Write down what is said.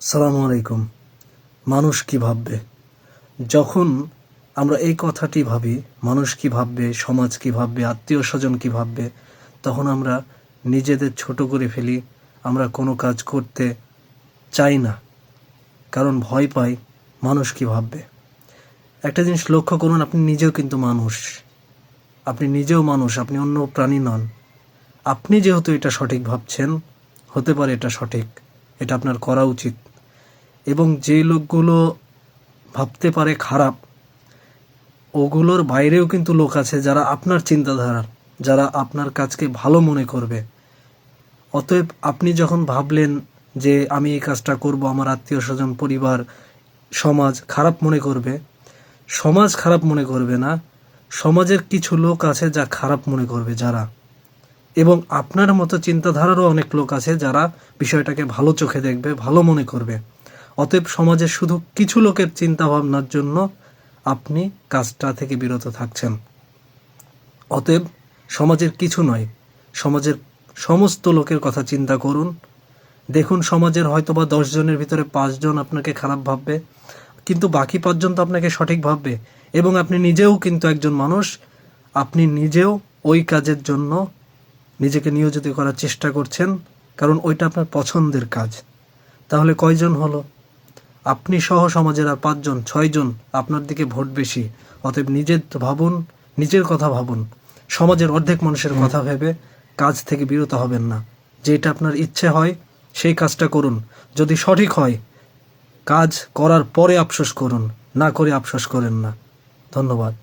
সালামু আলাইকুম। মানুষ কি ভাববে? যখন আমরা এই কথাটি ভাবি, মানুষ কি ভাববে, সমাজ কি ভাববে, আত্মীয় স্বজন কি ভাববে, তখন আমরা নিজেদের ছোট করে ফেলি। আমরা কোনো কাজ করতে চাই না, কারণ ভয় পাই মানুষ কি ভাববে। একটা জিনিস লক্ষ্য করুন, আপনি নিজেও কিন্তু মানুষ, আপনি নিজেও মানুষ, আপনি অন্য প্রাণী নন। আপনি যেহেতু এটা সঠিক ভাবছেন, হতে পারে এটা সঠিক, এটা আপনার করা উচিত। এবং যে লোকগুলো ভাবতে পারে খারাপ, ওগুলোর বাইরেও কিন্তু লোক আছে যারা আপনার চিন্তাধারার, যারা আপনার কাজকে ভালো মনে করবে। অতএব আপনি যখন ভাবলেন যে আমি এই কাজটা করব, আমার আত্মীয় স্বজন, পরিবার, সমাজ খারাপ মনে করবে, সমাজ খারাপ মনে করবে না, সমাজের কিছু লোক আছে যা খারাপ মনে করবে যারা, এবং আপনার মতো চিন্তাধারারও অনেক লোক আছে যারা বিষয়টাকে ভালো চোখে দেখবে, ভালো মনে করবে। অতএব সমাজের শুধু কিছু লোকের চিন্তা ভাবনার জন্য আপনি কাজটা থেকে বিরত থাকছেন। অতএব সমাজের কিছু নয়, সমাজের সমস্ত লোকের কথা চিন্তা করুন। দেখুন, সমাজের হয়তোবা 10 জনের ভিতরে 5 জন আপনাকে খারাপ ভাববে, কিন্তু বাকি 5 জন তো আপনাকে সঠিক ভাববে। এবং আপনি নিজেও কিন্তু একজন মানুষ, আপনি নিজেও ওই কাজের জন্য নিজেকে নিয়োজিত করার চেষ্টা করছেন, কারণ ওইটা আপনার পছন্দের কাজ। তাহলে কয়জন হলো? আপনি সহ সমাজের আর 5 জন, 6 জন আপনার দিকে ভোট বেশি। অতএব নিজের ভাবুন, নিজের কথা ভাবুন। সমাজের অর্ধেক মানুষের কথা ভেবে কাজ থেকে বিরত হবেন না। যেটা আপনার ইচ্ছে হয় সেই কাজটা করুন। যদি সঠিক হয়, কাজ করার পরে আফসোস করুন, না করে আফসোস করেন না। ধন্যবাদ।